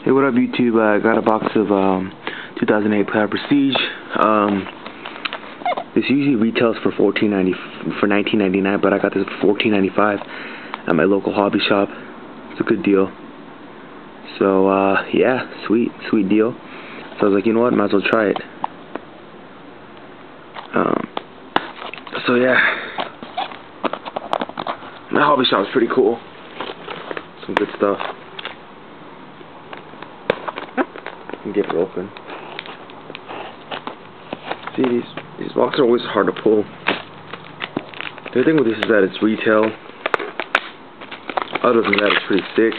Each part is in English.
Hey, what up, YouTube? I got a box of 2008 Player Prestige. This usually retails for $19.99, but I got this for $14.95 at my local hobby shop. It's a good deal. So yeah, sweet deal. So I was like, you know what? Might as well try it. So yeah, my hobby shop is pretty cool. Some good stuff. Get it open. See, these boxes are always hard to pull. The thing with this is that it's retail. Other than that, it's pretty sick.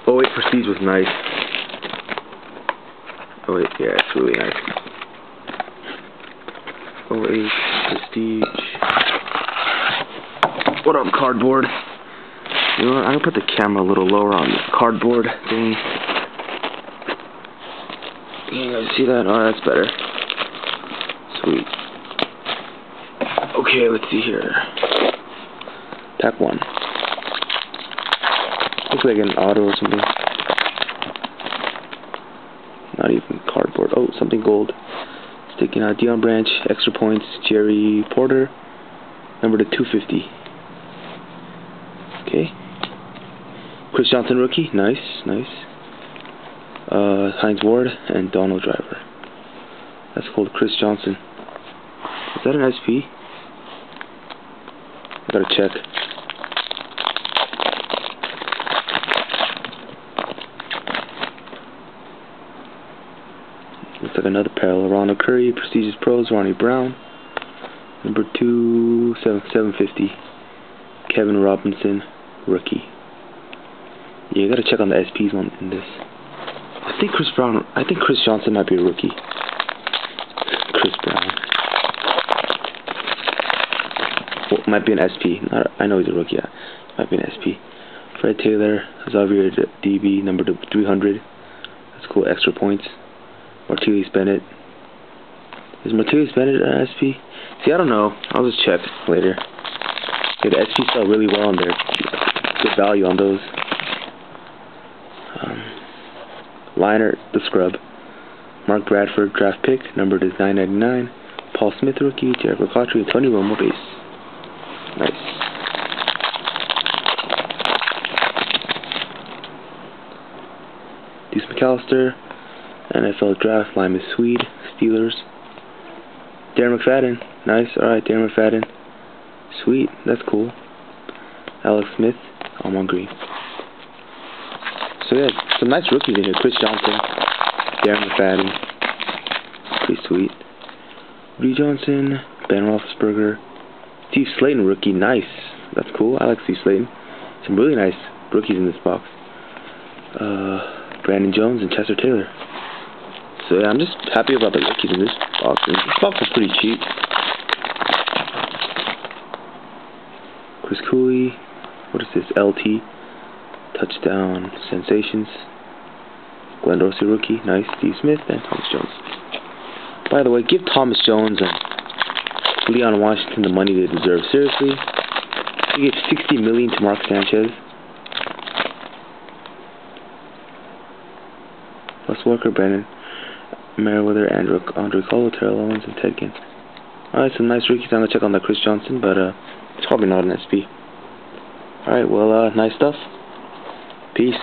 08 Prestige was nice. Oh wait, yeah, it's really nice. 08 Prestige. What up, cardboard? You know what? I'm gonna put the camera a little lower on this cardboard thing. You guys see that? Oh, that's better. Sweet. Okay, let's see here. Pack 1. Looks like an auto or something. Not even cardboard. Oh, something gold. Sticking out. Deion Branch, extra points. Jerry Porter, number to 250. Okay. Chris Johnson rookie. Nice. Hines Ward and Donald Driver. That's called Chris Johnson. Is that an SP? I gotta check. Looks like another parallel. Ronald Curry, Prestigious Pros, Ronnie Brown. Number 750. Kevin Robinson, rookie. Yeah, you gotta check on the SPs one in this. I think Chris Johnson might be a rookie. Chris Brown. Well, might be an SP. I know he's a rookie. Yeah. Might be an SP. Fred Taylor, Xavier DB, number 300. That's cool. Extra points. Martellus Bennett. Is Martellus Bennett an SP? See, I don't know. I'll just check later. Yeah, the SP sell really well on there. Good value on those. Liner, the scrub. Mark Bradford, draft pick, numbered is 999. Paul Smith, rookie. Jericho Cotchery, and Tony Romo, base. Nice. Deuce McAllister, NFL draft, Lyman Swede, Steelers. Darren McFadden, nice. Alright, Darren McFadden. Sweet, that's cool. Alex Smith, Almond Green. So yeah, some nice rookies in here. Chris Johnson, Darren McFadden, pretty sweet. Rudy Johnson, Ben Roethlisberger, Steve Slayton rookie, nice. That's cool. I like Steve Slayton. Some really nice rookies in this box. Brandon Jones and Chester Taylor. So yeah, I'm just happy about the rookies in this box. And this box is pretty cheap. Chris Cooley, what is this? LT. Touchdown sensations. Glenn Dorsey rookie, nice. Steve Smith and Thomas Jones. By the way, give Thomas Jones and Leon Washington the money they deserve. Seriously, you give $60 million to Mark Sanchez. Russ Walker, Brandon Merriweather, Andre Cole, Terrell Owens, and Ted Ginn. Alright, some nice rookies. I'm gonna check on that Chris Johnson, but it's probably not an SP. Alright, well, nice stuff. Peace.